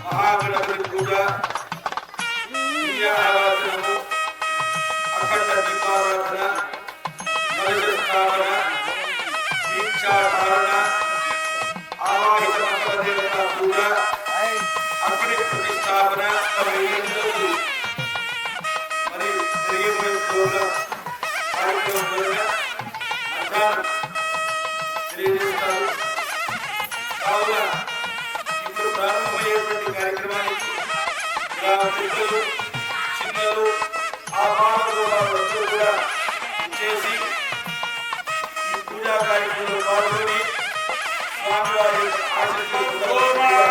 महागणपति पूजा अखंड दीपाराधना दीक्षा धारणा आवाहित मंत्र देवता पूजा अग्नि प्रतिष्ठापना మరి జరిగిపోయే ప్రోగ్రాం కార్యక్రమం తెలియజేస్తారు. కావున ఇప్పుడు ప్రారంభమయ్యేటువంటి కార్యక్రమానికి పెద్దలు చిన్నలు ఆ బాలలు కూడా చేసి ఈ పూజా కార్యక్రమంలో పాల్గొని స్వామివారి ఆశీర్వాదాలు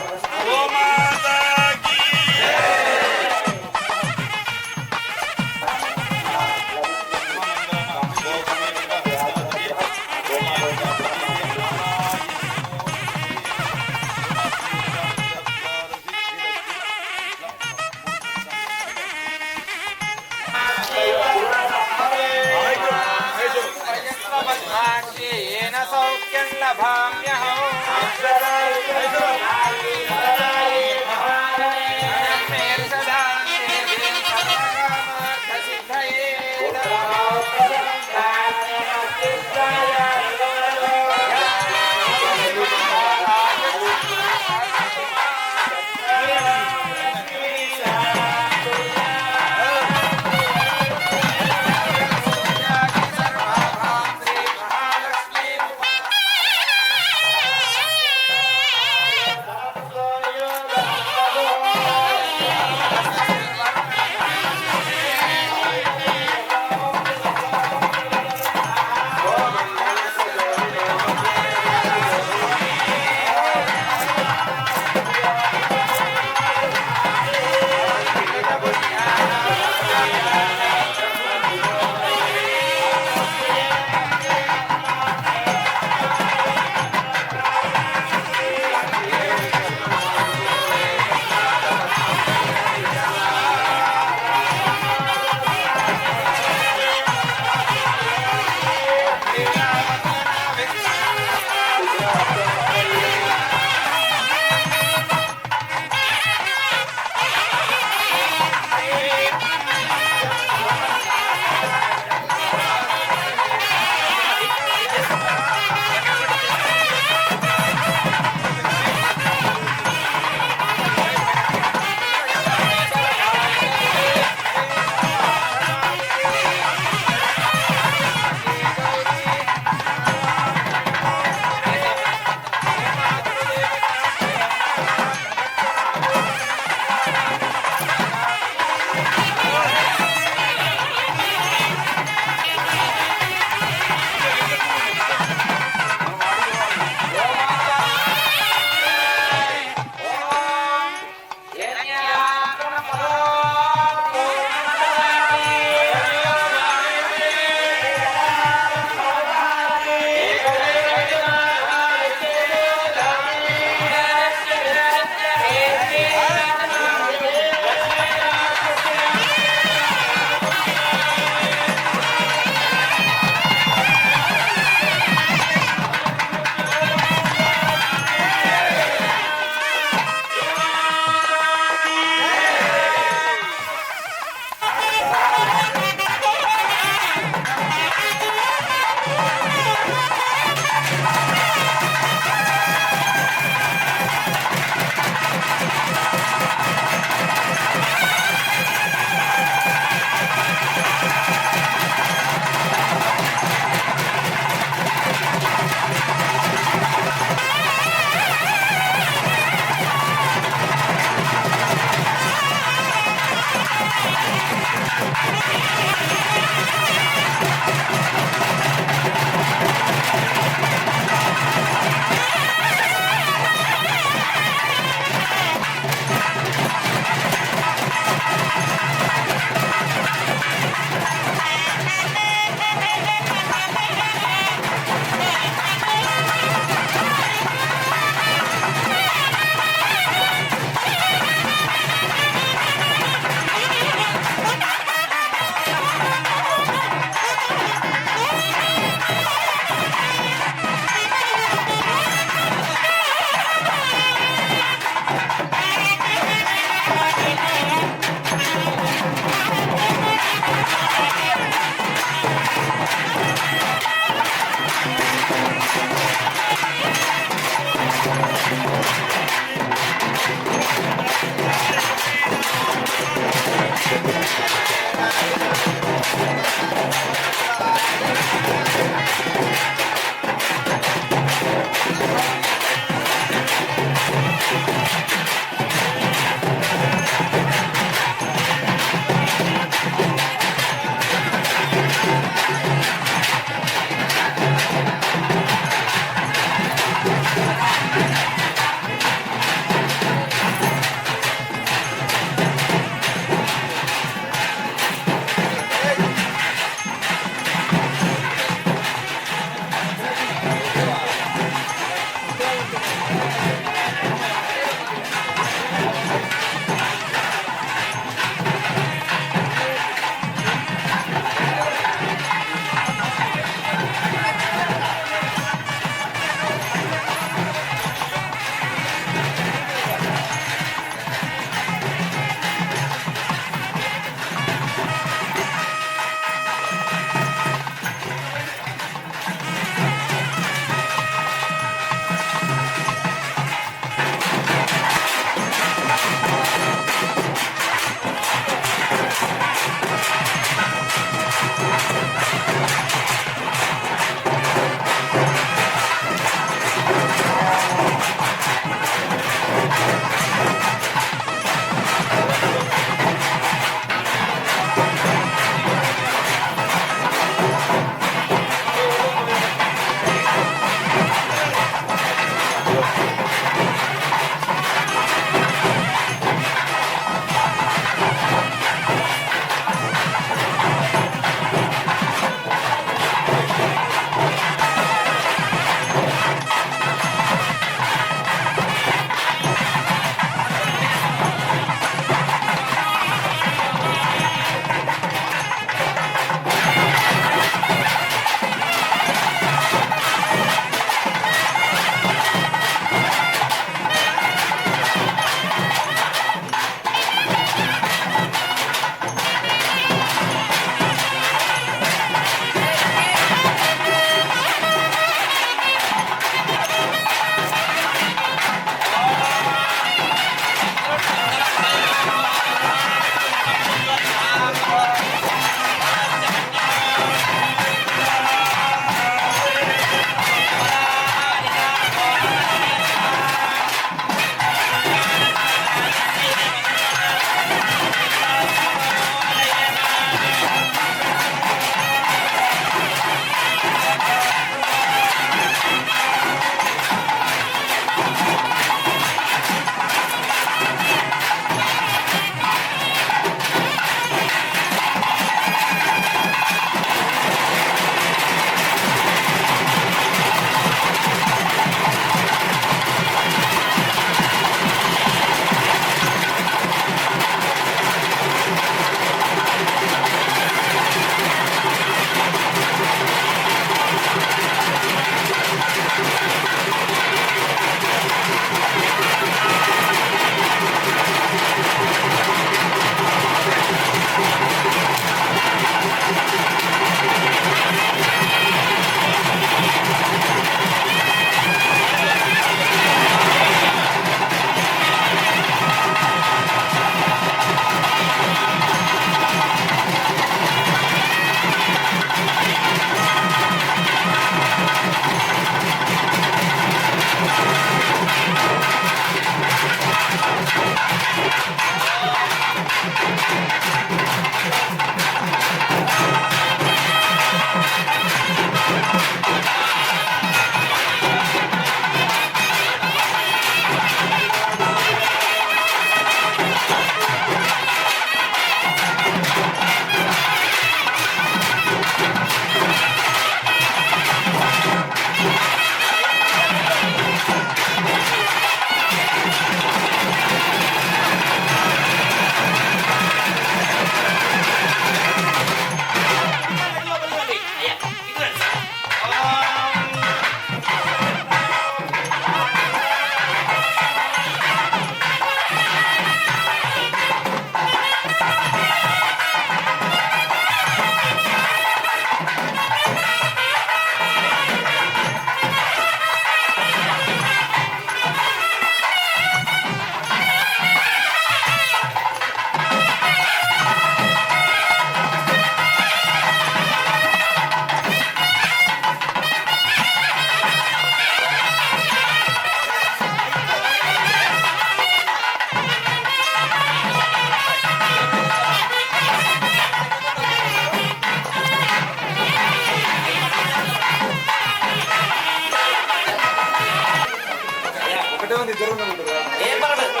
ఏం పర్వాలేదు.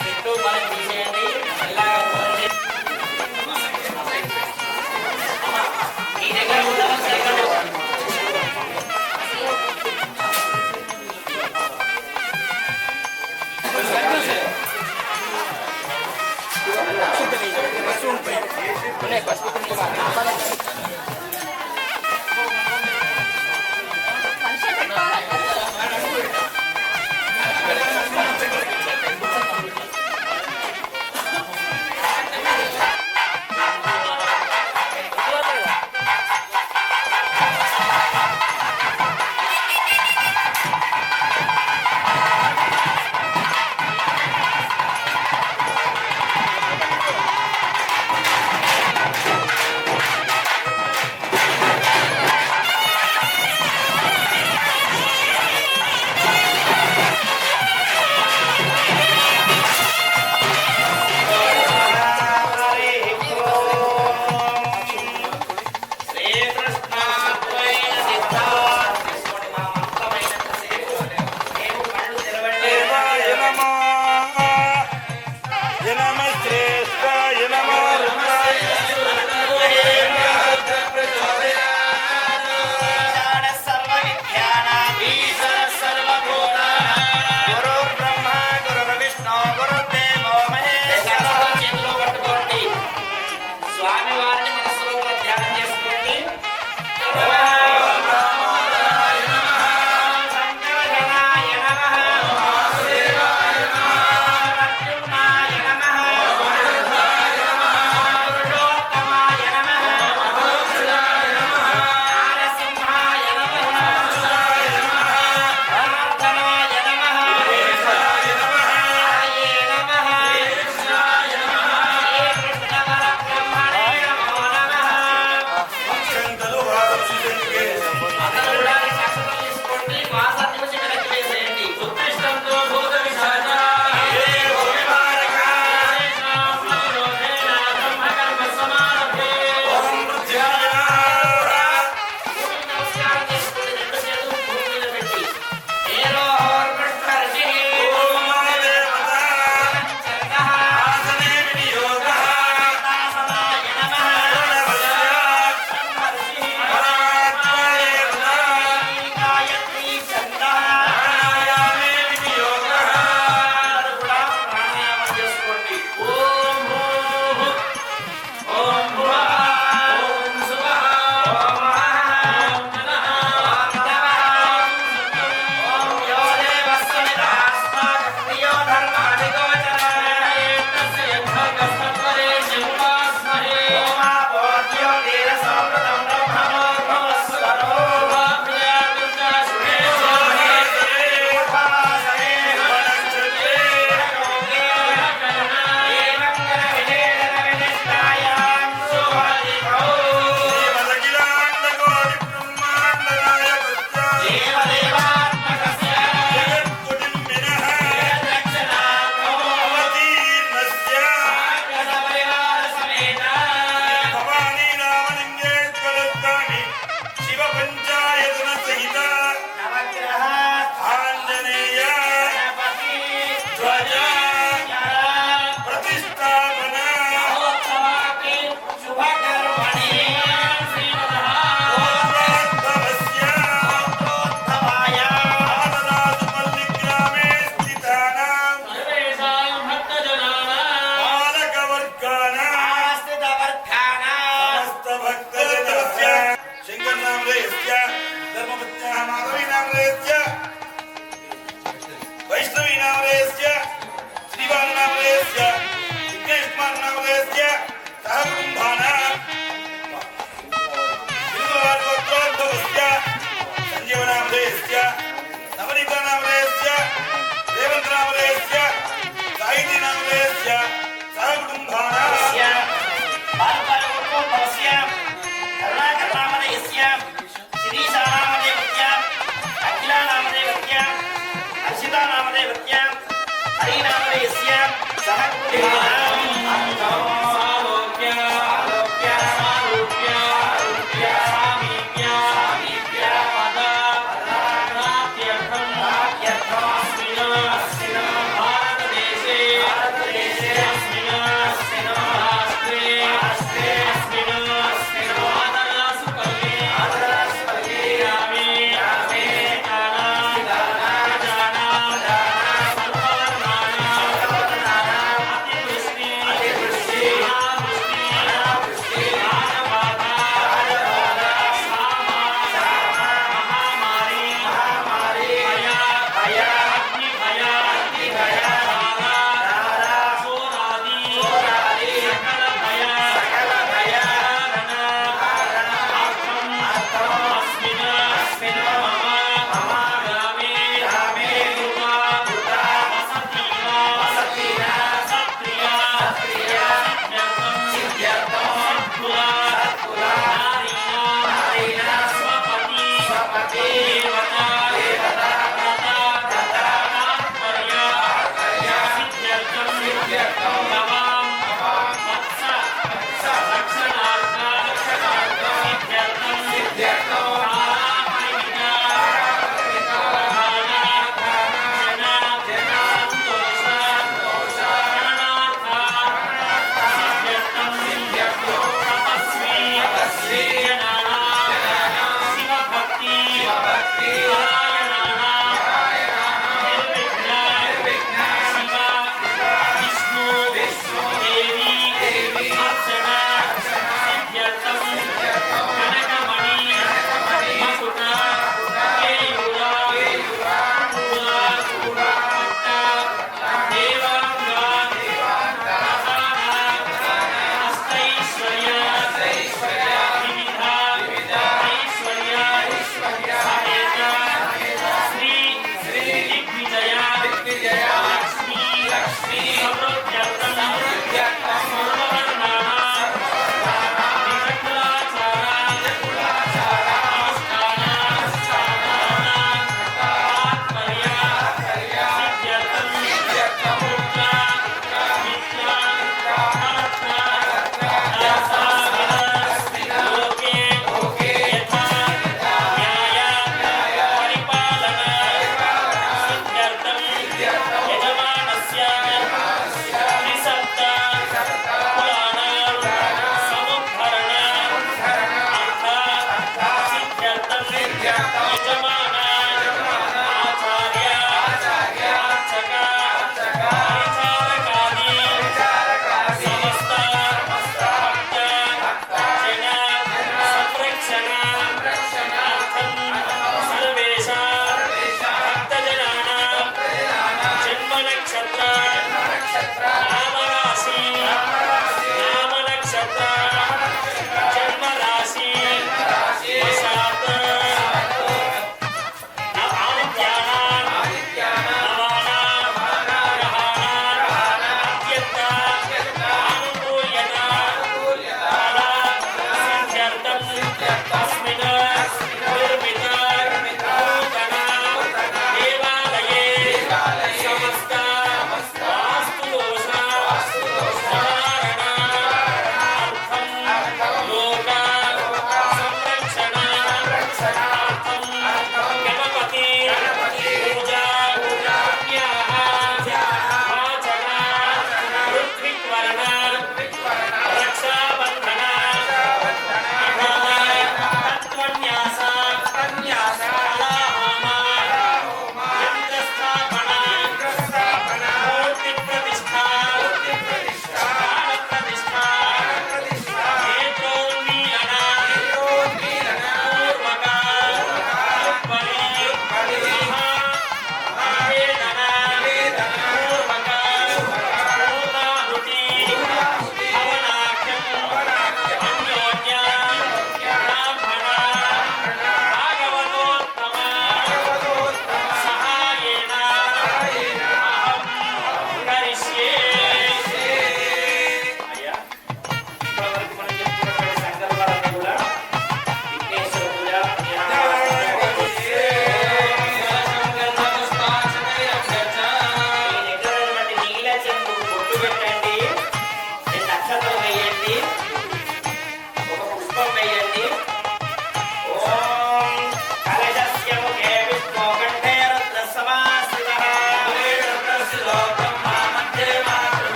చుట్టూ మనం తీసేయండి. ఈ దగ్గర ఉండడం సెకండ్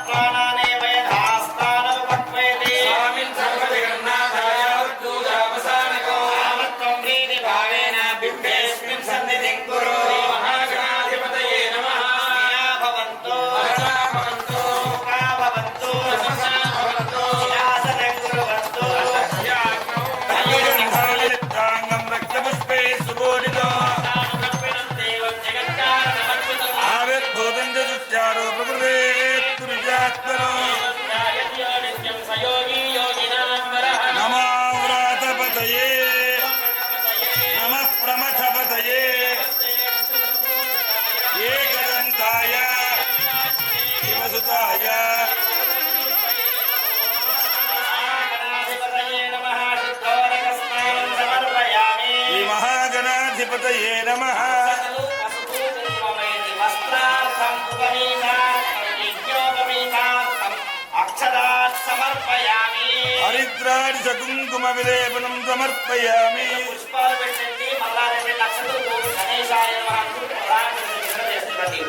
ప్రాణానే వయధాస్త గణాధిపతయే నమః సకలు పసుపు కుంకుమమేని వస్త్రార్థం ఉపనీతార్థం యజ్ఞోపవీతార్థం అక్షరాత్ సమర్పయామి. హరిద్రాడి సకుంకుమ విలేపనం సమర్పయామి. పుష్పాలు పెట్టండి. మళ్ళా 2 లక్షలు గణేశాయ నమః చేస్తున్నది.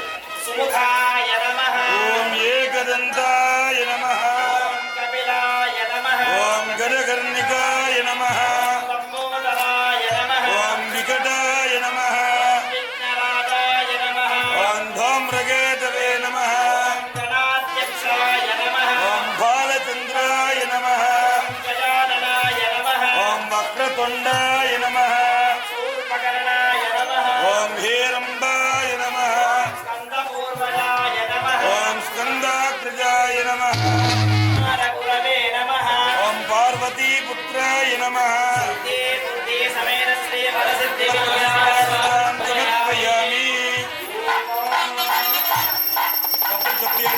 సుముఖాయ నమః. ఓం ఏకదంతాయ నమః. ఓం కపిలాయ నమః. ఓం గజకర్ణికాయ నమః. లంబోదరాయ నమః. ఓం వికటాయ నమః. విఘ్నరాజాయ నమః. ఓం ధూమ్రకేతవే నమః. గణాధ్యక్షాయ నమః. ఓం బాలచంద్రాయ నమః. గజాననాయ నమః. ఓం వక్రతుండాయ నమః. శూర్పకర్ణాయ నమః. ఓం హేరంబాయ నమః. స్కందపూర్వజాయ నమః. ఓం స్కందాగ్రజాయ నమః. రఘురవే నమః. ఓం పార్వతీపుత్రాయ నమః. సిద్ధి బుద్ధి సమేత శ్రీ వరసిద్ధి సమర్పయామి. చప్పుడు చప్పుడు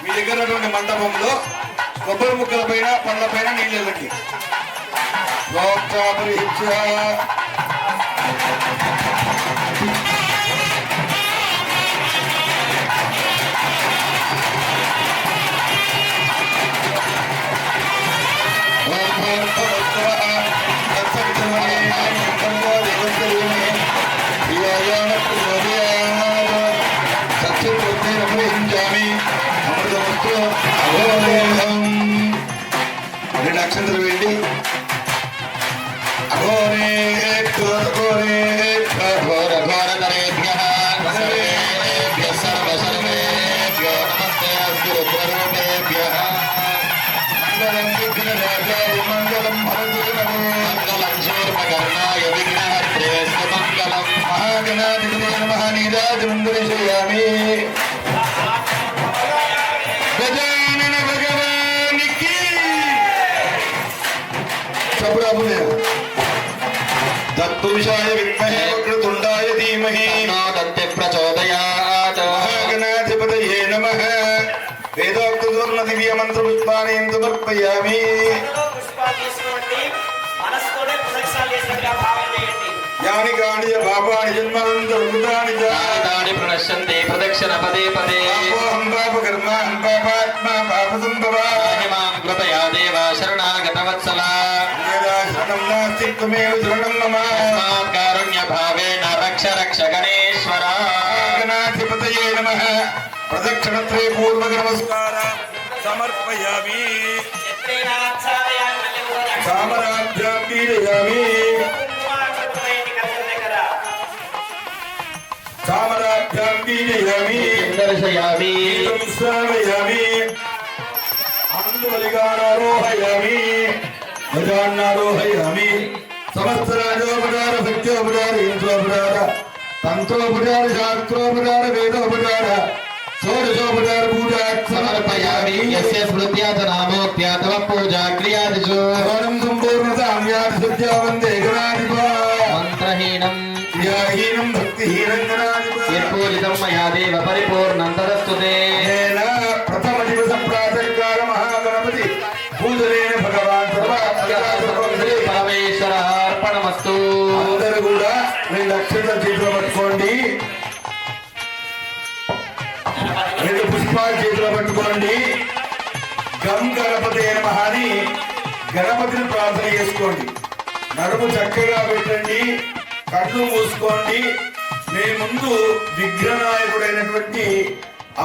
మీ దగ్గర ఉన్నటువంటి మండపంలో కొబ్బరి ముక్కల పైన పండ్ల పైన నీళ్ళు ఇవ్వండి. అక్షంతలు వెళ్ళి అఘోరే ఘోరే ఘోర ఘోర నరేభ్యః సర్వేభ్యః సర్వేభ్యో నమస్తే అస్తు రుద్రరూపేభ్యః మంగళం విఘ్ననాశాయ మంగళం భరతునమో మంగళం శూర్పకర్ణాయ విఘ్నహర్త్రే మంగళం మహాగణాధిపతే నమః నీరాజనం దర్శయామి. గజానన భగవానికి తత్పురుషాయ విద్మహే వక్రతుండాయ ధీమహి తన్నో ప్రచోదయాత్. మహాగణాధిపతయే నమః. వేదోక్త దూర్ణ దివ్య మంత్ర పుష్పాన్ని సమర్పయామి. పుష్పాలు తీసుకోండి. మనసుతోనే ప్రదక్షిణాలు చేసినట్టుగా భావన చేయండి. యాని కాని పాపాని జన్మాంతర్గతాని తాని ప్రణశ్యంతే ప్రదక్షిణ పదే పదే. పాపోహం పాపకర్మాహం పాపాత్మా పాపసంభవా. మాం కృపయా దేవ శరణాగతవత్సల. శరణం నాస్తి త్వమేవ శరణం మమ. తస్మాత్ కారుణ్య భావేన రక్ష రక్ష గణేశ్వర. గణాధిపతయే నమః. ప్రదక్షిణత్రే పూర్వక నమస్కారం సమర్పయామి. సామరాభ్యాం పీడయామి. సామరాభ్యాం పీడయామి. దర్శయామి. శ్రావయామి. ఆనందవలిగానారోహయామి. గజాన్నారోహయామి. సమస్త రాజోపచార భక్త్యోపచార యంత్రోపచార తంత్రోపచార శాస్త్రోపచార వేదోపచార షోడశోపచార పూజా సమర్పయామి. యస్య స్మృత్యాత నామోక్త్యాతవ పూజా క్రియాదిషు సంపూర్ణతాం వ్యాధి సత్యా వందే గణాధిపా. మంత్రహీనం క్రియాహీనం భక్తిహీనం గణాధిపా. యత్పూజితం మయా దేవ పరిపూర్ణం తదస్తుతే. ప్రథమ దివస ప్రాతకాల మహాగణపతి పూజలేన భగవాన్ పరమేశ్వర అర్పణమస్తు. అందరూ కూడా 2 అక్షంతలు చేతిలో పట్టుకోండి. 2 పుష్పాలు చేతిలో పట్టుకోండి. గం గణపతి నమః అని గణపతిని ప్రార్థన చేసుకోండి. నడుము చక్కగా పెట్టండి. కళ్ళు మూసుకోండి. మీ ముందు విఘ్ననాయకుడైనటువంటి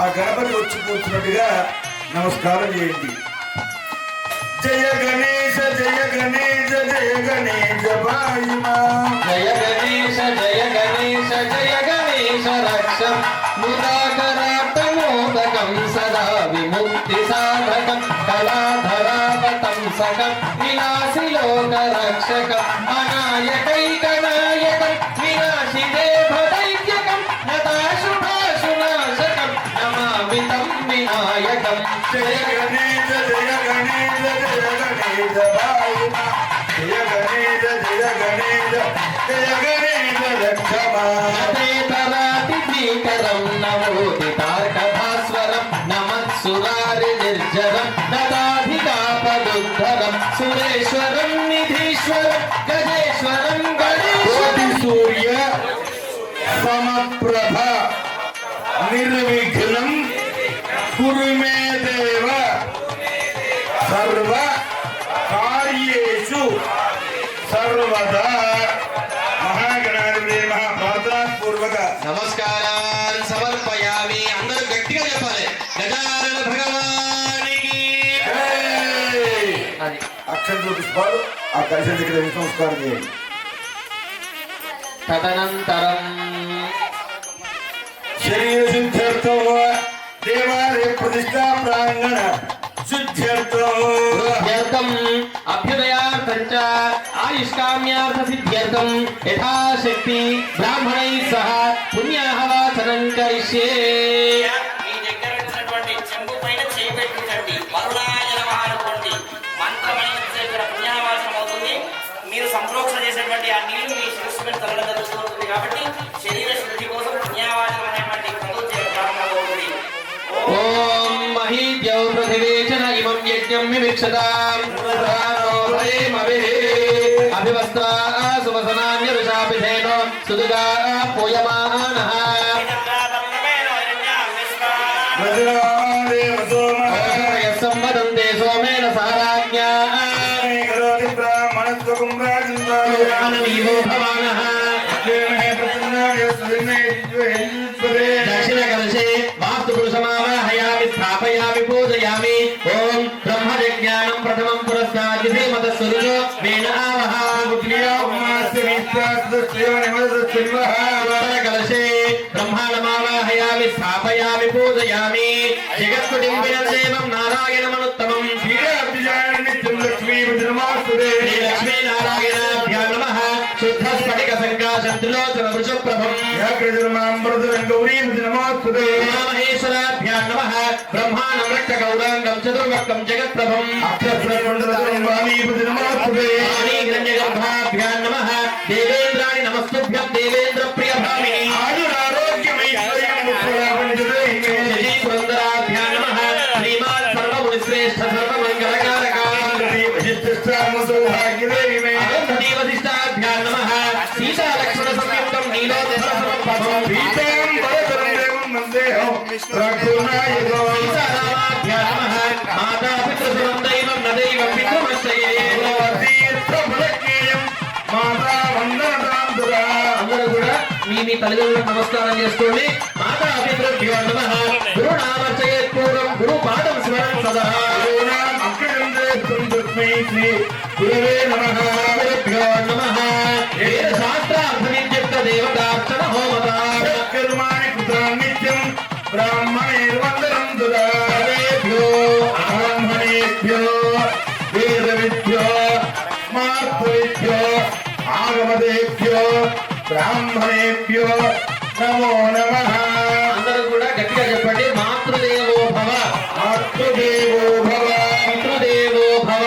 ఆ గణపతి వచ్చి కూర్చున్నట్టుగా నమస్కారం చేయండి. జయ గణేశ జయ గణేశ జయ గణేశ పాహిమా. జయ గణేశ జయ గణేశ జయ గణేశ రక్ష ముదాకరాటమోదకం సదా విమ ముక్తి సాధకం కళాధరావతంసకం వినాశి లోక రక్షకం అనాయకైక నాయకం వినాశి దేవదైత్యకం నతాశుభాశునాశకం నమామితం వినాయకం జయ గణేశ జయ గణేశ జయ గణేశ భాయిమా జయ గణేశ జయ గణేశ జయ గణేశ రక్షమా నమేతరాతి భీకరం నమోదితార్కభాస్వరం నమత్సురారి నిర్జరం నతాధికాపదుద్ధరం సురేశ్వరం నిధీశ్వరం గజేశ్వరం కోటి గణేశ్వరం సూర్య సమప్రభ నిర్విఘ్నం కురు మే దేవ సర్వ కార్యేషు సర్వదా మహాగణాధిపతి మహాప్రార్థనాపూర్వక నమస్కారాలు సమర్పయామి అందరూ గట్టిగా చెప్పాలి గజానన భగవానికి అది అక్షంతో పుష్పాలు ఆ కలిసి దగ్గర సంస్కారం చేయండి తదనంతరం శరీర శుద్ధ్యర్థం దేవాలయ ప్రతిష్టా ప్రాంగణ శుద్ధ్యర్థం సిద్ధ్యర్థం అభ్యుదయార్థం చ ఆయుష్కామ్యార్థ సిద్ధ్యర్థం యథాశక్తి బ్రాహ్మణైః సహ పుణ్యాహవాచనం కరిష్యే. మీ దగ్గర ఉన్నటువంటి చెంబు పైన చేయి పెట్టండి వరుణాయ నమః అనుకోండి మంత్రమైన ఇక్కడ పుణ్యావాసనం అవుతుంది మీరు సంప్రోక్షణ చేసేటువంటి ఆ నీళ్లు మీ శిరస్సు మీద తరగడం జరుగుతూ ఉంటుంది కాబట్టి శరీర శుద్ధి కోసం పుణ్యావాసనం అనేటువంటి క్రతువు ప్రారంభమవుతుంది ఓం మహీద్యౌ పృథివీ చ న ఇమం యజ్ఞం వివిక్షతాం ప్రాణో భయేమభిః అభివస్తా సువసనాన్యరుషాభిధేనో సుదుగా పూయమానః. వజ్రవాదేవ సోమః సంవదంతే సోమేన సారాజ్ఞా కరోతి బ్రాహ్మణత్వకం రాజందాయ జ్ఞానమీవో భవానః. దక్షిణ కలశే వాస్తు పురుషమావాహయామి స్థాపయామి పూజయామి. ఓం బ్రహ్మజ్ఞానం ప్రథమం పురస్కార్య శ్రీమత స్వరుజో వేణ ఆవహ. ఉత్తర కలశే బ్రహ్మాండమావాహయామి స్థాపయామి పూజయామి. జగత్కుటుంబిన దేవం నారాయణమనుత్తమం శ్రీ లక్ష్మీనారాయణాభ్యా నమః. శుద్ధ స్ఫటిక సంకాశం త్రిలోచన వృషప్రభం మహేశ్వరాభ్యా నమః. బ్రహ్మాండం రక్తగౌరాంగం చతుర్వక్రం జగత్ప్రభం హిరణ్యగర్భాభ్యా నమః. దేవేంద్రాణి నమస్తుభ్యం దేవేంద్ర ప్రియ భామిని. పురందరాభ్యా నమః. శ్రీమాన్ సర్వమునిశ్రేష్ఠ సర్వమంగళకారకా. అరుంధతీ వశిష్టాభ్యా నమః. సీతాలక్ష్మణ సంయుక్తం నీలోదర సమర్పభం. సీతారామాభ్యా నమః. మాతా పితృసురం దైవం న దైవం పితృమశ్రయే. అందరూ కూడా మీ తల్లిదండ్రులకు నమస్కారం చేసుకోండి. మాతా పితృభ్యో నమః. గురునామర్చయేత్ పూర్వం గురు పాదం స్మరణ సదా. గురుభ్యో నమః. వేద శాస్త్రార్థవిద్యుక్త దేవతార్చన హోమతా. బ్రాహ్మణేర్వందనం సర్వేభ్యో బ్రాహ్మణేభ్యో వేదవిభ్యో మార్తవేభ్యో ఆగమదేభ్యో బ్రాహ్మణేభ్యో నమో నమః. అందరూ కూడా గట్టిగా చెప్పండి. మాతృదేవో భవ మాతృదేవో భవ పితృదేవో భవ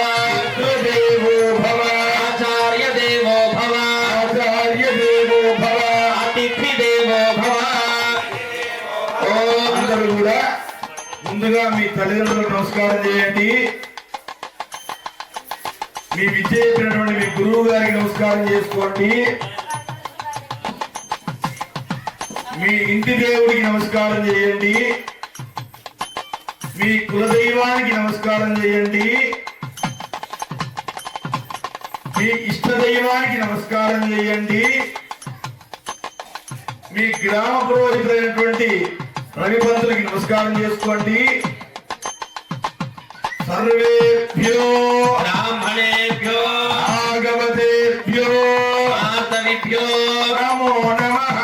పితృదేవో భవ ఆచార్య దేవో భవ ఆచార్య దేవో భవ. అతిథి దేవో భవ. ఓం అందరూ కూడా ముందుగా మీ తల్లిదండ్రులకు నమస్కారం చేయండి. మీ విద్య చెప్పినటువంటి మీ గురువు గారికి నమస్కారం చేసుకోండి. మీ ఇంటి దేవుడికి నమస్కారం చేయండి. మీ కులదైవానికి నమస్కారం చేయండి. మీ ఇష్ట దైవానికి నమస్కారం చేయండి. మీ గ్రామ పురోహితులైనటువంటి రవిపంతులకి నమస్కారం చేసుకోండి. సర్వేభ్యో బ్రాహ్మణేభ్యో ఆగమదేభ్యో ఆర్తవిభ్యో నమో నమః.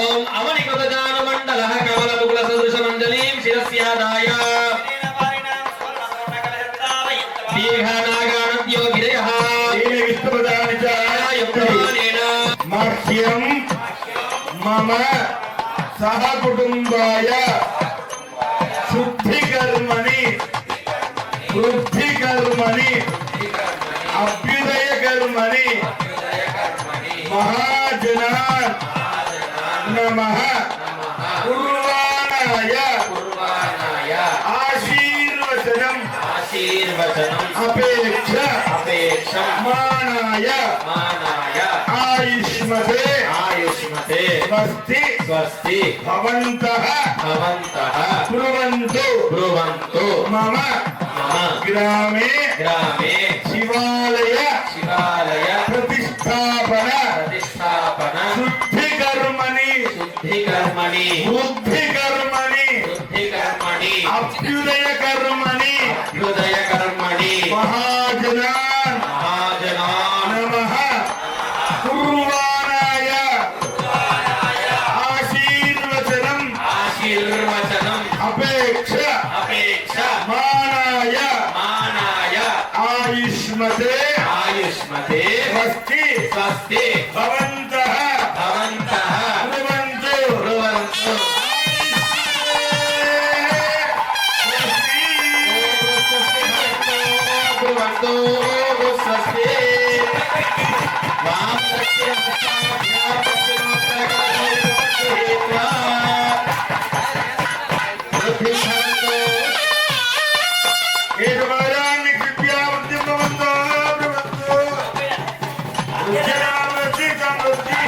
ఓం అవనికృతజానమండలః కమలముకుల సదృశమంజలీం శిరస్యాదాయ మమ సహ కుటుంబాయ శుద్ధి కర్మణి వృద్ధి కర్మణి అభ్యుదయ కర్మణి మహాజనాన్ నమః కుర్వాణాయ ఆశీర్వచనం అపేక్ష మానాయ ఆయుష్మతే స్వస్తి భవంతః బ్రువంతు మమ గ్రామే శివాలయ ప్రతిష్టాపన శుద్ధి కర్మణి బుద్ధి కర్మణి అభ్యుదయ కర్మణి మహాజనాన్ నమః కుర్వాణాయ ఆశీర్వచనం అపేక్ష మానాయ ఆయుష్మతే స్వస్తి భవంతః బ్రువంతు ఏకవారాన్ని కృప్యావృత్తి భవంతో బ్రువంతు ఉజ్జయావృత్తి సమృద్ధి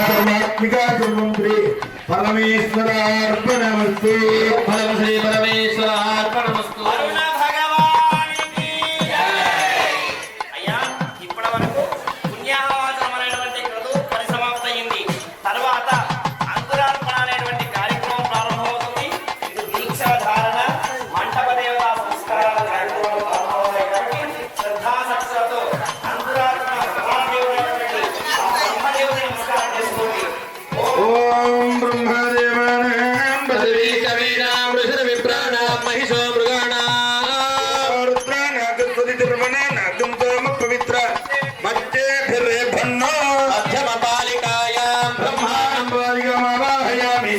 పరమాత్మికాత్రి పరమేశ్వరార్పణమస్తు ఫలం శ్రీ పరమేశ్వరార్పణమస్తు అరుణ భగవానికి అయ్యా ఇప్పటి వరకు పుణ్యాహవాచనమైనటువంటి క్రతు పరిసమాప్తయింది. తర్వాత అంకురార్పణ అనేటువంటి కార్యక్రమం ప్రారంభమవుతుంది. ఇది దీక్ష ధారణ మంటప దేవతా సంస్కారాల కార్యక్రమం ప్రారంభమవుతుంది. శ్రద్ధాసక్తులతో అంకురార్పణ బ్రహ్మదేవుడైనటువంటి ఆ బ్రహ్మదేవుని నమస్కారం చేసుకోండి. ఓం బ్రహ్మదేవానాం పదవీ కవీనాం ఋషిర విప్రాణాం మహిషో మృగాణాం రుద్రానాగం పవిత్ర మధ్యేభిర్భన్నో మధ్యమ బాలికాయాం బ్రహ్మాణం బాలికమావాహయామి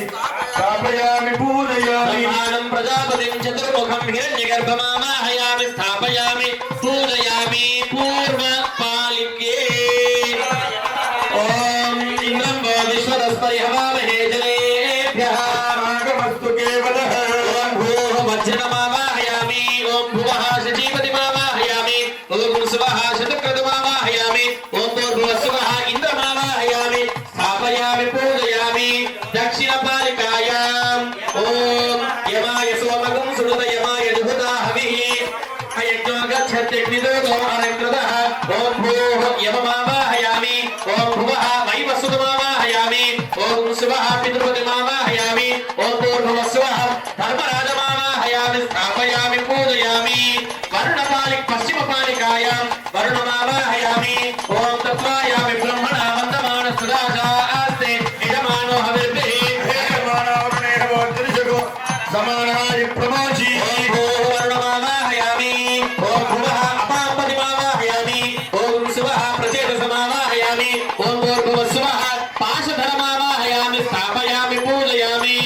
స్థాపయామి పూజయామి బ్రహ్మాణం ప్రజాపతిం చతుర్ముఖం హిరణ్యగర్భమావాహయామి స్థాపయామి పూజయామి పూర్వ పాలికే ఓం ఇంద్రం విశ్వరస్పరిహవామహే జనేభ్యః నాగమస్తు కేవలః ఓం భూః వజ్రమావాహయామి ఓం భువః శచీపతిమావాహయామి ఓం శువః శతక్రతుమావాహయామి ఓం భూర్భువస్సువః ఇంద్రమావాహయామి స్థాపయామి పూజయామి దక్షిణ పాలికాయాం ఓం యమాయ సోమగం సునృత యమాయ జుహుతా హవిః అయజ్ఞో గచ్చత్యగ్నిదేవో అలంకృతః ఓం భూః యమమావాహయామి ఓం భువః వైవస్సుతమావాహయామి ఓం శువః పితృపతిమావాహయామి ఓం భూర్భువస్సువః ధర్మరాజమావాహయామి స్థాపయామి పూజయామి పశ్చిమ పాలికాయాం వరుణమావాహయామి ఓం తత్వాయామి బ్రహ్మణా వందమాన సురాజాస్తే యజమానో హవిర్భిః సమానాయ ప్రమాజీ ఓం భూః వరుణమావాహయామి ఓం భువః అపాంపతిమావాహయామి ఓం శువః ప్రచేతసమావాహయామి ఓం భూర్భువస్సువః పాశధరమావాహయామి స్థాపయామి పూజయామి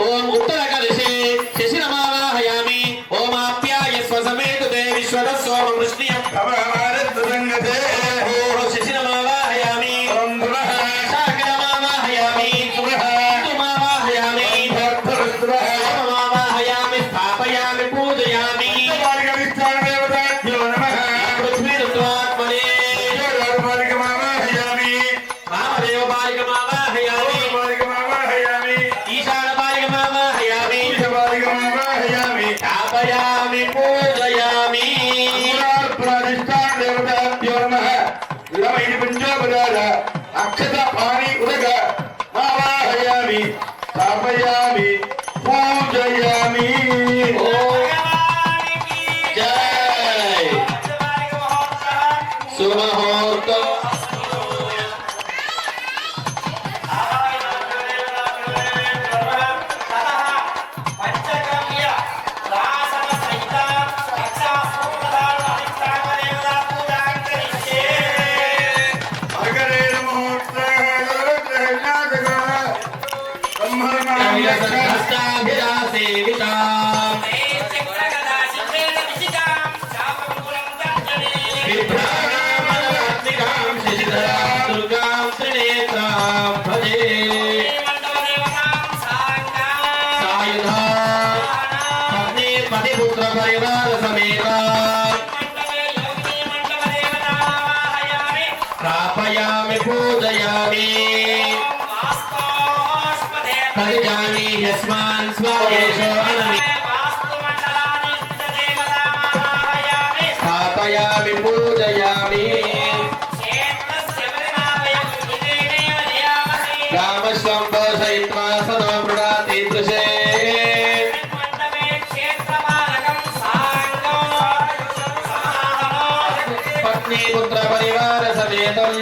ఓం ఉత్తరకలశే శశిరమావాహయామి ఓం ఆప్యాయస్వ సమేత దేవీశ్వర సోమ వృష్ణియం సంగతే ఓం శశిరమావాహయామి ఓం పునః శాకరమావాహయామి పునః ఋతుమావాహయామి భక్తవస్త్రః स्थापयामि पूजयामि जय सुमुहूर्त सेविता परिवार समेत स्थापयामि पूजयामि परिजामि यस्मान् स्वादेशो अनमि स्थापयामि पूजयामि रामस्वं पोषयित्वा सदा मृडाति दृशे पत्नी पुत्र परिवार समेतम्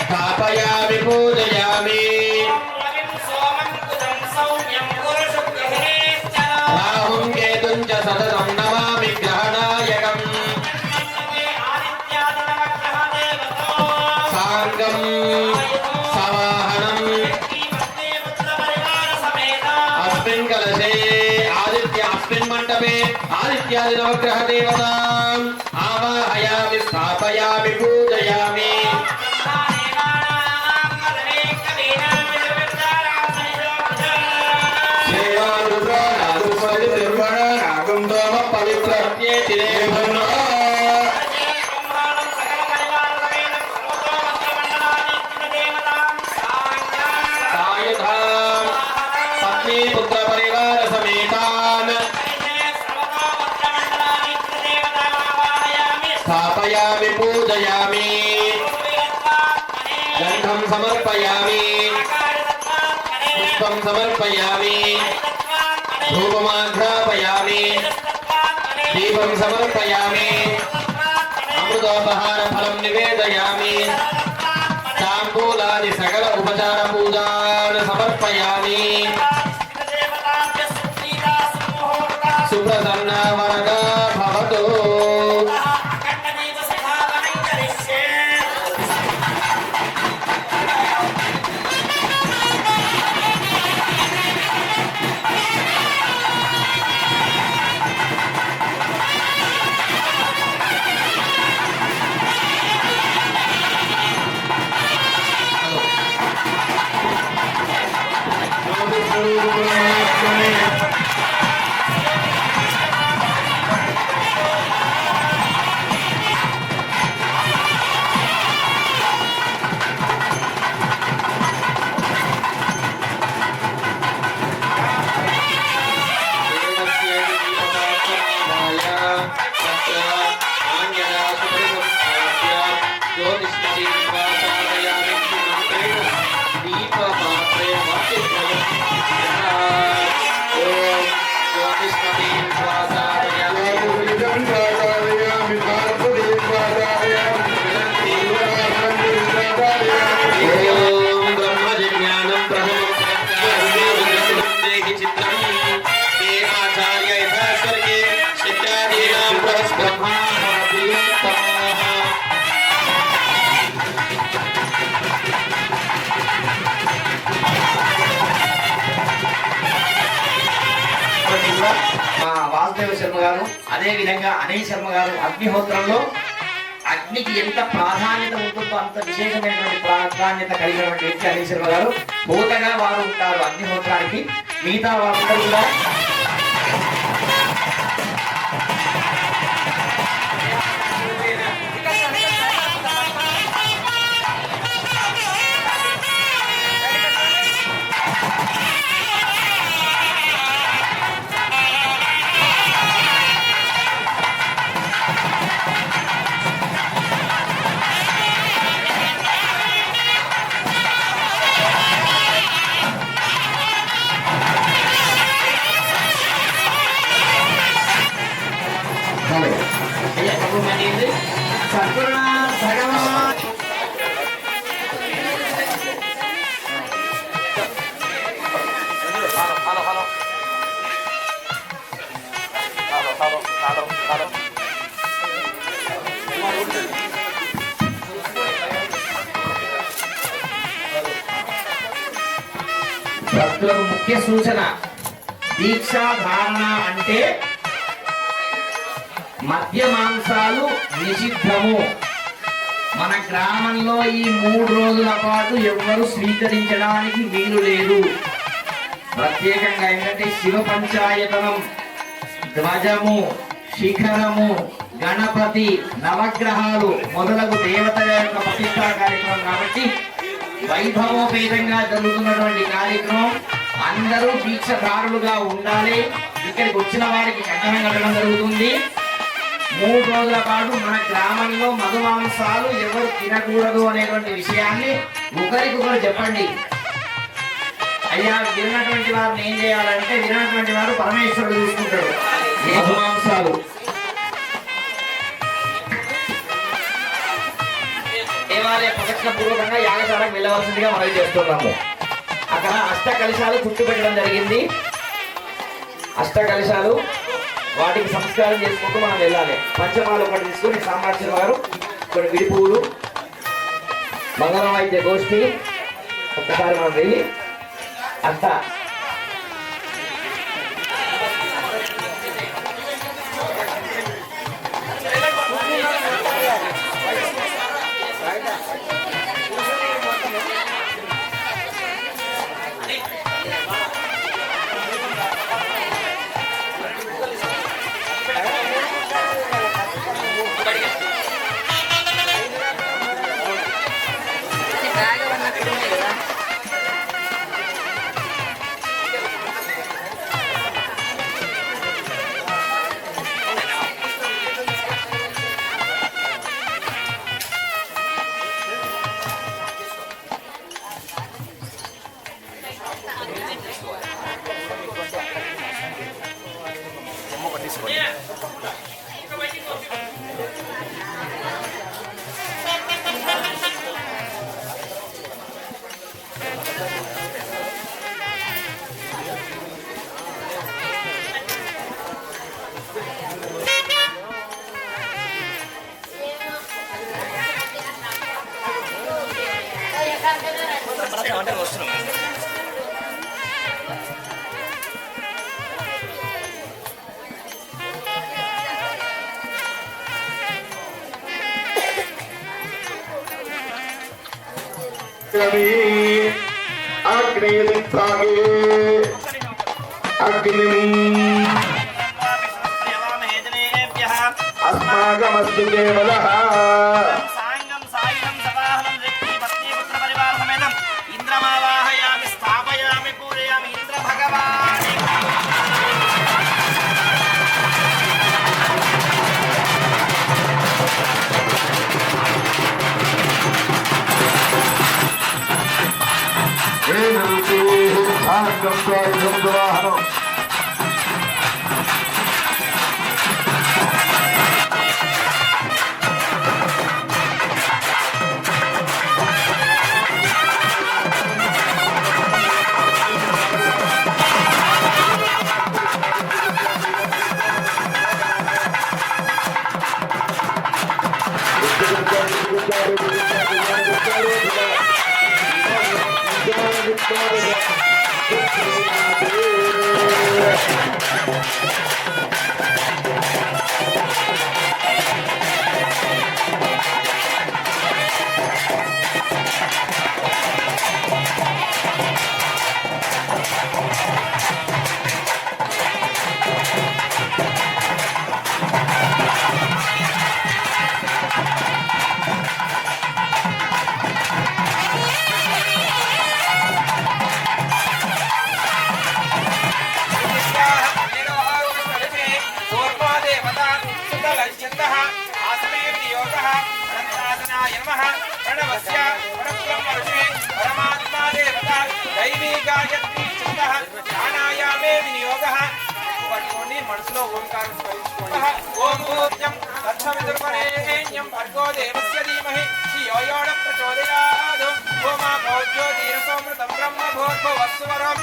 स्थापयामि पूजयामि राहुं केतुं च सततं नमामि ग्रहणायकम् साङ्गं सवाहनम् अस्मिन् कलशे अस्मिन् मण्डपे आदित्यादि नवग्रह देवताम् आवाहयामि स्थापयामि पूजयामि पत्नी पुत्र परिवार समेतान् स्थापयामि पूजयामि गन्धं समर्पयामि पुष्पं समर्पयामि धूपमाघ्रापयामि दीपं समर्पयामि अमृतोपहारफलं निवेदयामि ताम्बूलादि सकल उपचार पूजान् समर्पयामि सुप्रसन्ना वरदा भवतु వాసుదేవ శర్మ గారు అదే విధంగా అనిల్ శర్మ గారు అగ్నిహోత్రంలో అగ్నికి ఎంత ప్రాధాన్యత ఉంటుందో అంత విశేషమైనటువంటి ప్రాధాన్యత కలిగినటువంటి వ్యక్తి అనిల్ శర్మ గారు. పూతగా వారు ఉంటారు అగ్నిహోత్రానికి. మిగతా వారందరూ కూడా భక్తులకు ముఖ్య సూచన, దీక్షాధారణ అంటే మద్య మాంసాలు నిషిద్ధము. మన గ్రామంలో ఈ 3 రోజుల పాటు ఎవ్వరు స్వీకరించడానికి వీలు లేదు. ప్రత్యేకంగా ఏంటంటే శివ పంచాయతనం, ధ్వజము, శిఖరము, గణపతి, నవగ్రహాలు మొదలగు దేవతల యొక్క ప్రతిష్టా కార్యక్రమం కాబట్టి వైభవోపేతంగా జరుగుతున్నటువంటి కార్యక్రమం. అందరూ దీక్షదారులుగా ఉండాలి. ఇక్కడికి వచ్చిన వారికి కంకణం కట్టడం జరుగుతుంది. 3 రోజుల పాటు మన గ్రామంలో మధుమాంసాలు ఎవరు తినకూడదు అనేటువంటి విషయాన్ని ఒకరికొకరు చెప్పండి. అయ్యా, వినటువంటి వారిని ఏం చేయాలంటే, వినటువంటి వారు పరమేశ్వరుడు చూసుకుంటాడు. మధుమాంసాలు దేవాలయ ప్రదక్షిణ పూర్వకంగా యాగశాలకు వెళ్ళవలసిందిగా మనవి చేస్తున్నాము. అక్కడ అష్టకలశాలు చుట్టూ పెట్టడం జరిగింది. అష్టకలశాలు వాటికి సంస్కారం చేసుకుంటూ మనం వెళ్ళాలి. పంచమాలు ఒకటి తీసుకొని సామ్రాజ్యం వారు కొన్ని విడి పువ్వులు, బంగారం వైద్య గోష్ఠి ఒక్కసారి మనం వెళ్ళి అంత अस्माकमस्तु केवलः साङ्गं सायुधं सदाहनं व्यक्ति पत्नी पुत्र परिवार समेतं इन्द्रमावाहयामि स्थापयामि पूजयामि इन्द्र भगवान् साङ्गं सायुधं सदाहनं మనసులో ఓంకారం స్మరించుకోండి. ఓం భూర్యం తత్సవితుర్వరేణ్యం భర్గో దేవస్య ధీమహి ధియో యో న ప్రచోదయాత్. ఓమా భోజ్యో ధీరసోమృతం బ్రహ్మ భూర్భువస్సువరం.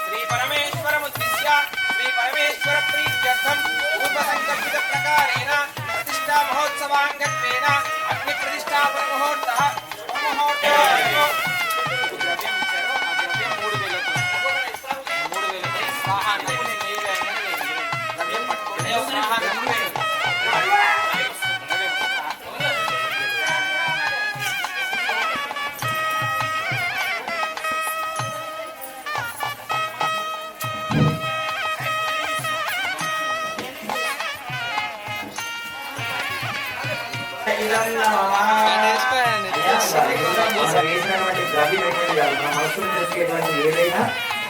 శ్రీ పరమేశ్వరముద్దిశ్య శ్రీ పరమేశ్వర ప్రీత్యర్థం పూర్వసంకల్పిత ప్రకారేణ ప్రతిష్టా మహోత్సవాంగత్వేన అగ్ని ప్రతిష్టాపన ముహూర్తః ముహూర్తో ద్రవ్యం ఇదం నమః. మనం వేసినటువంటి ద్రవ్యం ఏంటంటే కాదు, మన మనసులో వచ్చేటువంటి ఏదైనా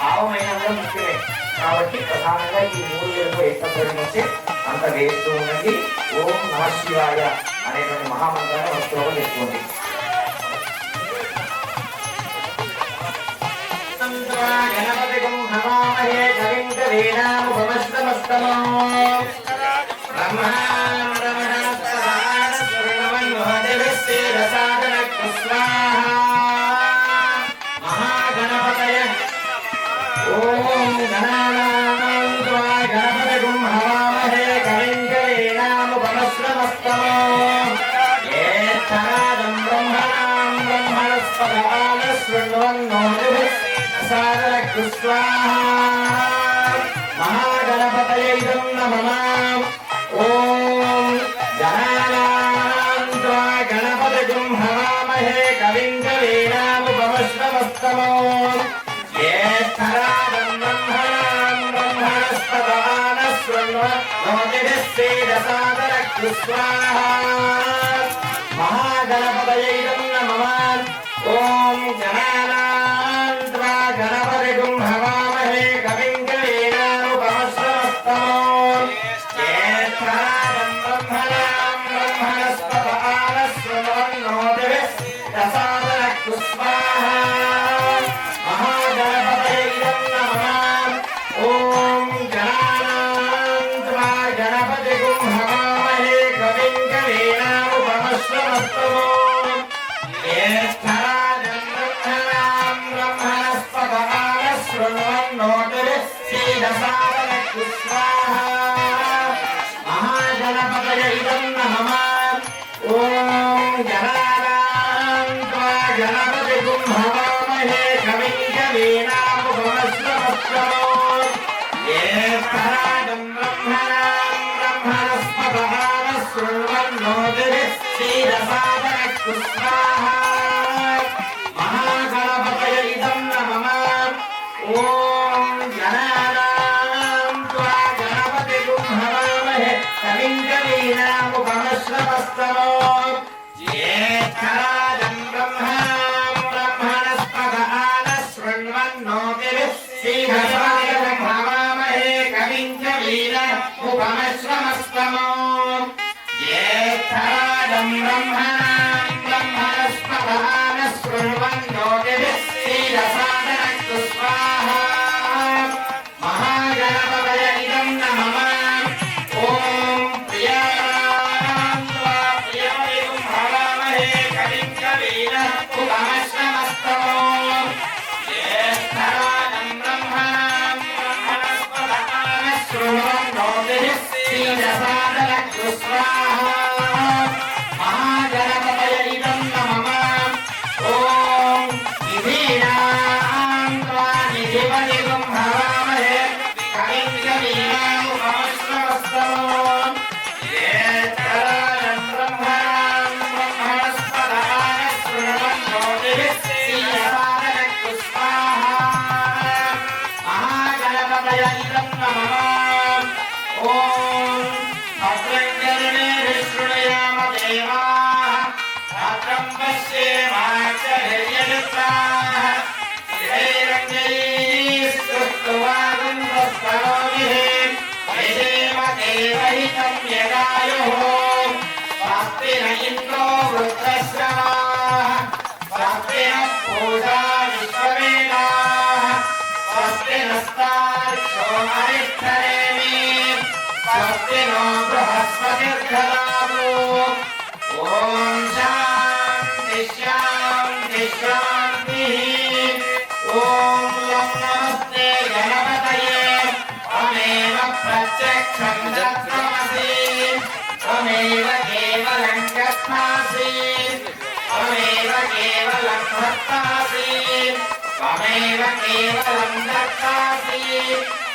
భావమైనా కూడా ముఖ్యమే. కాబట్టి ప్రధానంగా ఈ 3 వేలతో ఎంత ద్రవ్యం వస్తే అంత వేస్తూ ఉండండి. ఓం నమ శివాయ అనేటువంటి మహామంత్రాన్ని మనసులో తెచ్చుకోండి. గణపతిగం హవామహే కవిం కవీనాముపమశ్రవస్తమో మహాగణపతయ ఓం గణానాం త్వా గణపతిగం హవామహే కవిం కవీనాముపమశ్రవస్తమో ఏత్తరాజం బ్రహ్మణాం బ్రహ్మణస్పదాన శృణ్వన్నోతిభిः महागणपतये नमः. ओम गणानां त्वा गणपतिगं हवामहे कविं कवीनामुपमश्रवस्तमो ज्येष्ठराजं ब्रह्मणां ब्रह्मणस्पदान शृण्वन्नोतिभिः सेदसादरस्तु स्वाहा. महागणपतये नमः. ओम गणानां त्वा गणपतिगं हवामहे कविं कवीनामुपमश्रवस्तमो ज्येष्ठराजं ब्रह्मणां ब्रह्मणस्पदान शृण्वन्नोतिभिः सेदसादरस्तु स्वाहा. महागणपतये नमः. ओम गणानां त्वा गणपतिगं हवामहे कविं कवीनामुपमश्रवस्तमो ज्येष्ठराजं ब्रह्मणां ब्रह्मणस्पदान शृण्वन्नोतिभिः सेदसादरस्तु स्वाहा. महागणपतये नमः. ओम गणानां त्वा गणपतिगं हवामहे कविं कवीनामुपमश्रवस्तमो ज्येष्ठराजं ब्रह्मणां ब्रह्मणस्पदान शृण्वन्नोतिभिः सेदसादरस्तु स्वाहा. महागणपतये नमः. ओम गणानां त्वा गणपतिगं हवामहे कविं कवीनामुपमश्रवस्तमो ज्येष्ठराजं ब्रह्मणां ब्रह्मणस्पदान शृण्वन्नोतिभिः सेदसादरं हवामहे कविं कवीनामुपमश्रवस्तमो ज्येष्ठराजं ब्रह्मणां ब्रह्मणस्पदान शृण्वन्नोतिभिः सेदसादरस्तु स्वाहा. महागणपतये नमः. ओम प्रियाणां त्वा प्रियपतिगं हवामहे कविं कवीनामुपमश्रवस्तमो ज्येष्ठराजं ब्रह्मणां ब्रह्मणस्पदान शृण्वन्नोतिभिः सेदसादरस्तु स्वाहा. महागणपतये नमः. ओम निधीनां त्वा निधिपतिगं हवामहे कविं कवीनामुपमश्रवस्तमो ज्येष्ठराजं ब्रह्मणां ब्रह्मणस्पदान शृण्वन्नोतिभिः सेदसादरस्तु स्वाहा. महागणपतये नमः. ओम भद्रं विष्णुयाम देवाः भद्रं पश्येमाक्षभिर्यजत्राः स्थिरैरङ्गैः स्तुष्ट्वागुंसस्तनोभिः यजेम देवहितं यदायुः. स्वस्ति न इन्द्रो वृत्रश्रवाः स्वस्ति नः पूषा विश्ववेदाः स्वस्ति नस्तार्क्ष्यो अरिष्ठनेमि स्वस्ति नो बृहस्पतिर्दधातु. ओम शान्ति शान्ति शान्तिः. ओम नमस्ते गणपतये. त्वमेव प्रत्यक्षं तत्त्वमसि त्वमेव केवलं गच्छासि त्वमेव केवलं भक्तासि त्वमेव केवलं दत्तासि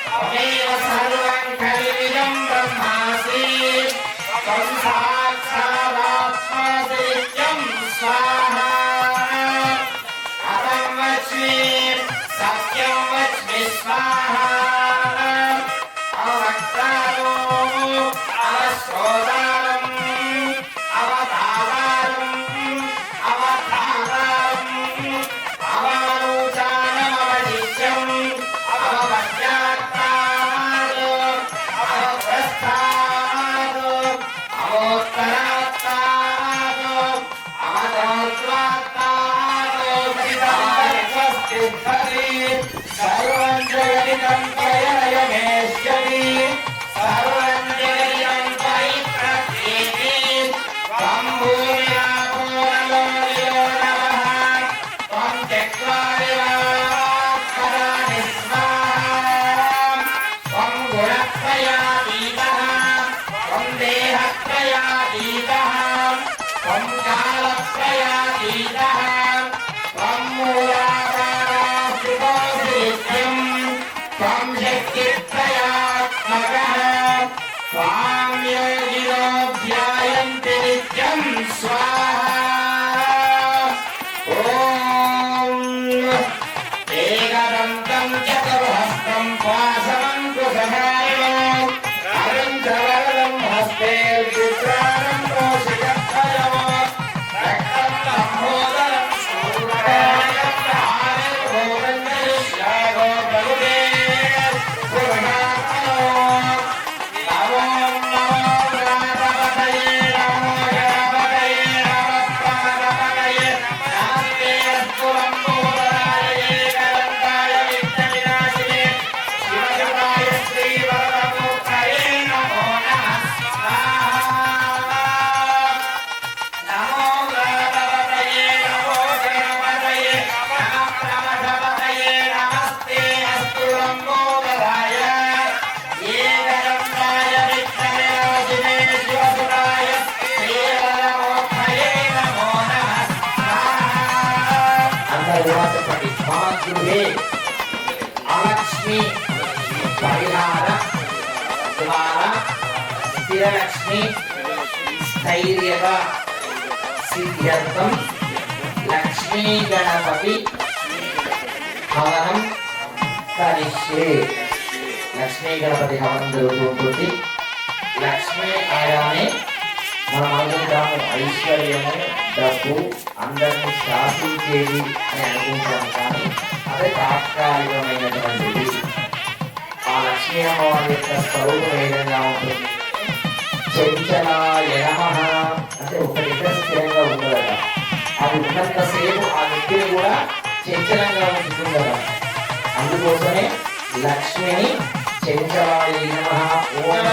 त्वमेव सर्वं खलुविदं ब्रह्मासि त्वं साक्षादात्मासि नित्यं स्वाहा. अहं वच्मि सत्यं वच्मि स्वाहा. अवक्तारो अवश्रोतारम् अवतारम् अलक्ष्मी परिहार द्वारा स्थिरलक्ष्मी स्थैर्य सिद्ध्यर्थम लक्ष्मी गणपति हवनं करिष्ये लक्ष्मी गणपति हवनं जరుగుతుంది लक्ष्मी आयाने మనం అనుకుంటాము ఐశ్వర్యము డబ్బు అందరినీ శాసించేది అని అనుకుంటాము కానీ అదే తాత్కాలికమైనటువంటిది ఆ లక్ష్మీ అమ్మవారి యొక్క స్వరూపం ఏ విధంగా ఉంటుంది చెంచలాయ నమః అంటే ఒక దగ్గర స్థిరంగా ఉండదట అది ఉన్నంతసేపు ఆ వ్యక్తిని కూడా చంచలంగా ఉంచుతుందట అందుకోసమే లక్ష్మిని చెంచలాయ నమః ఓం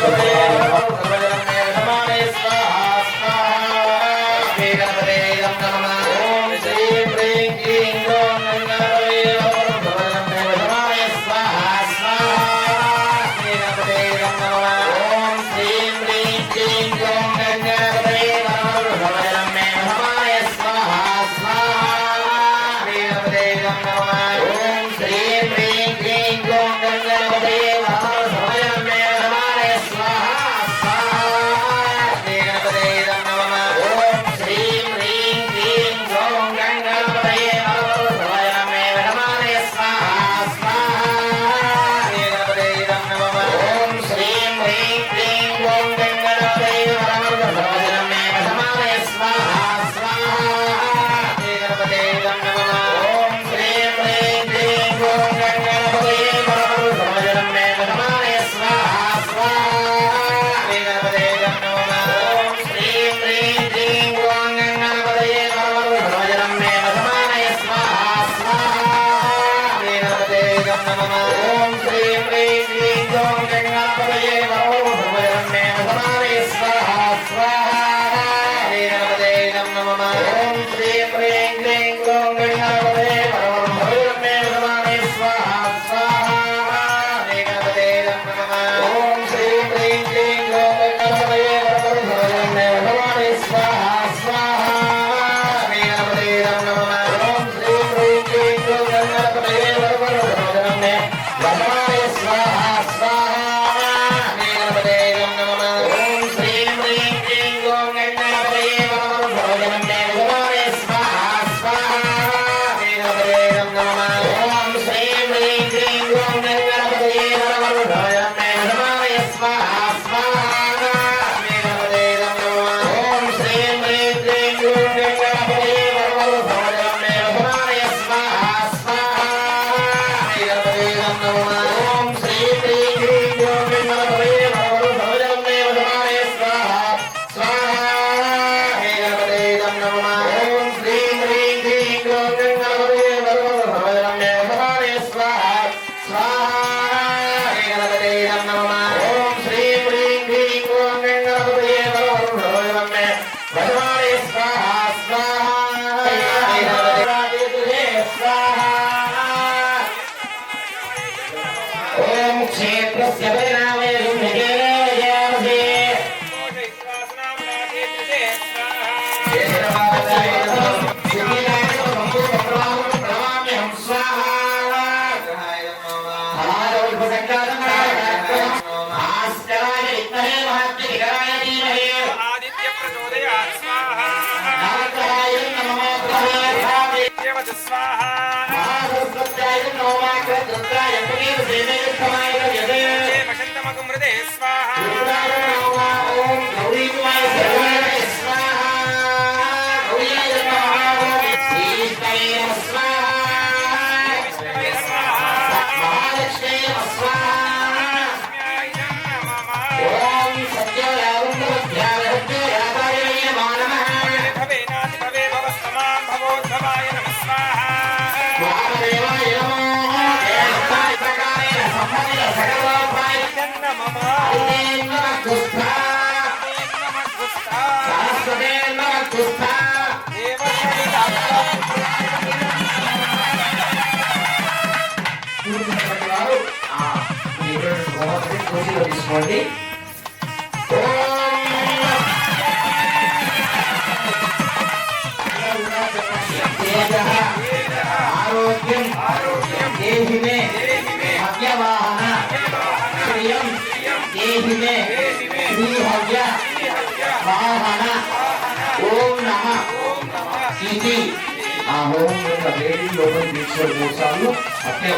स्वाहा क्षेत्रस्य परिणामे सुम्यकेनयामसे आदित्य प्रचोदयात् स्वाहा स्वाहा मृदे स्वाहा भवोद्भवाय नमः स्वाहा తీసుకోండి ఆరోగ్యం దేహి మే భవ్యవాహన శ్రియం దేహి మే శ్రీభవ్య వాహన ఓం నమః ఇది ఆ హోమం యొక్క వేడి లోపల తీసుకోండి 3 సార్లు అట్లే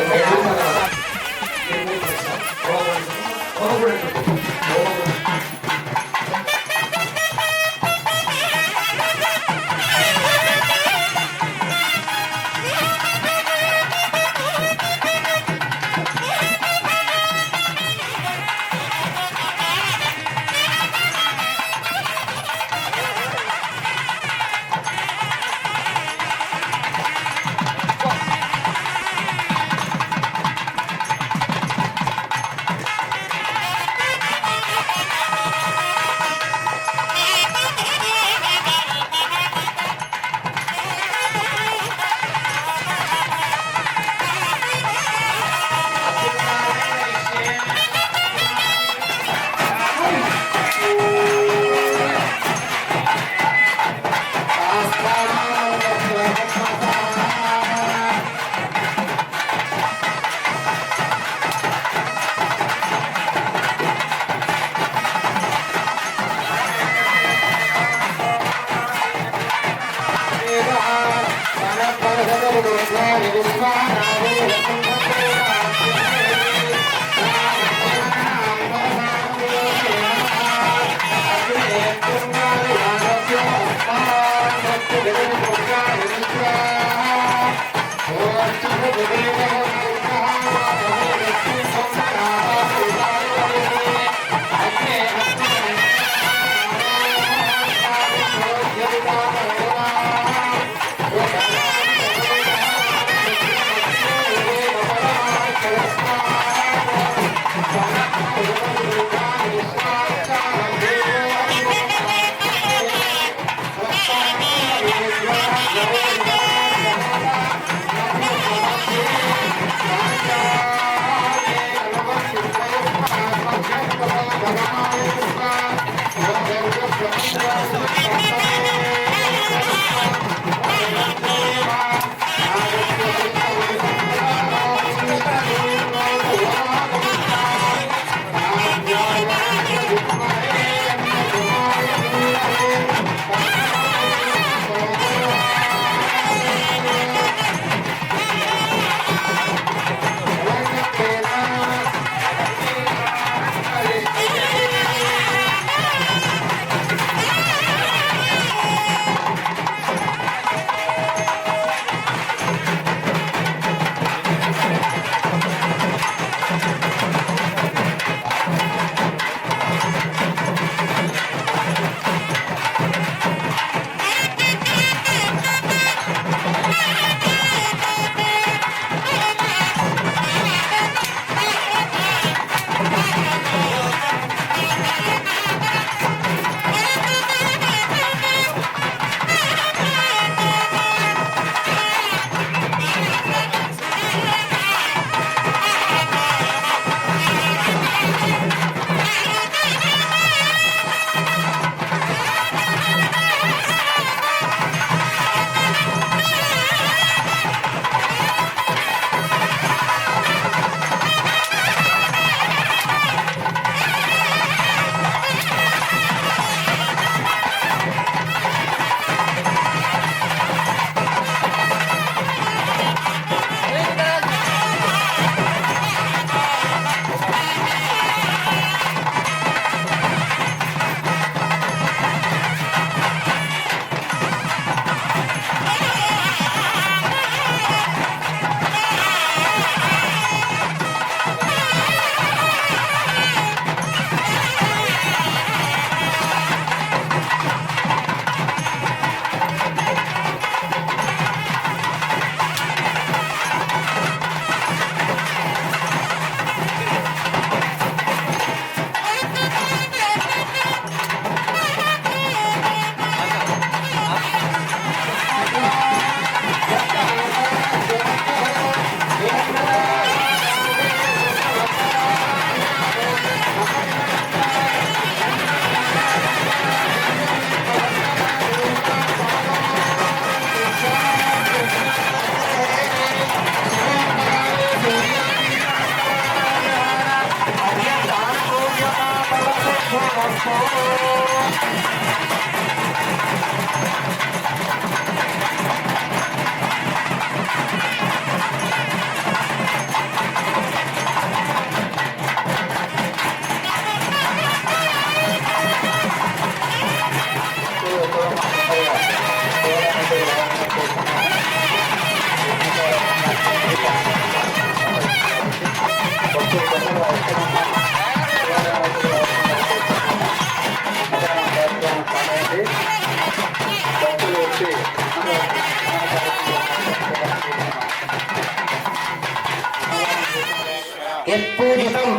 యత్పూజితం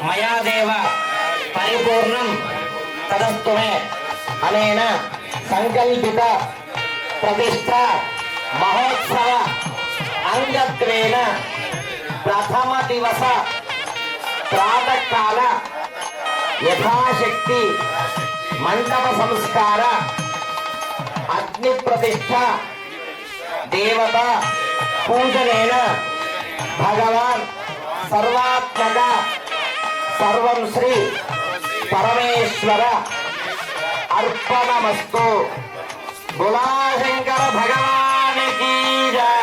మయా దేవ పరిపూర్ణం తదస్తు మే అనేన సంకల్పిత ప్రతిష్ట మహోత్సవ అంగత్వేన ప్రథమ దివస ప్రాతకాల యథాశక్తి మండప సంస్కార అగ్ని ప్రతిష్ట దేవత పూజనేన భగవాన్ సర్వాత్మక సర్వం శ్రీ పరమేశ్వర అర్పణమస్తు. బులాశంకర భగవానికి జై.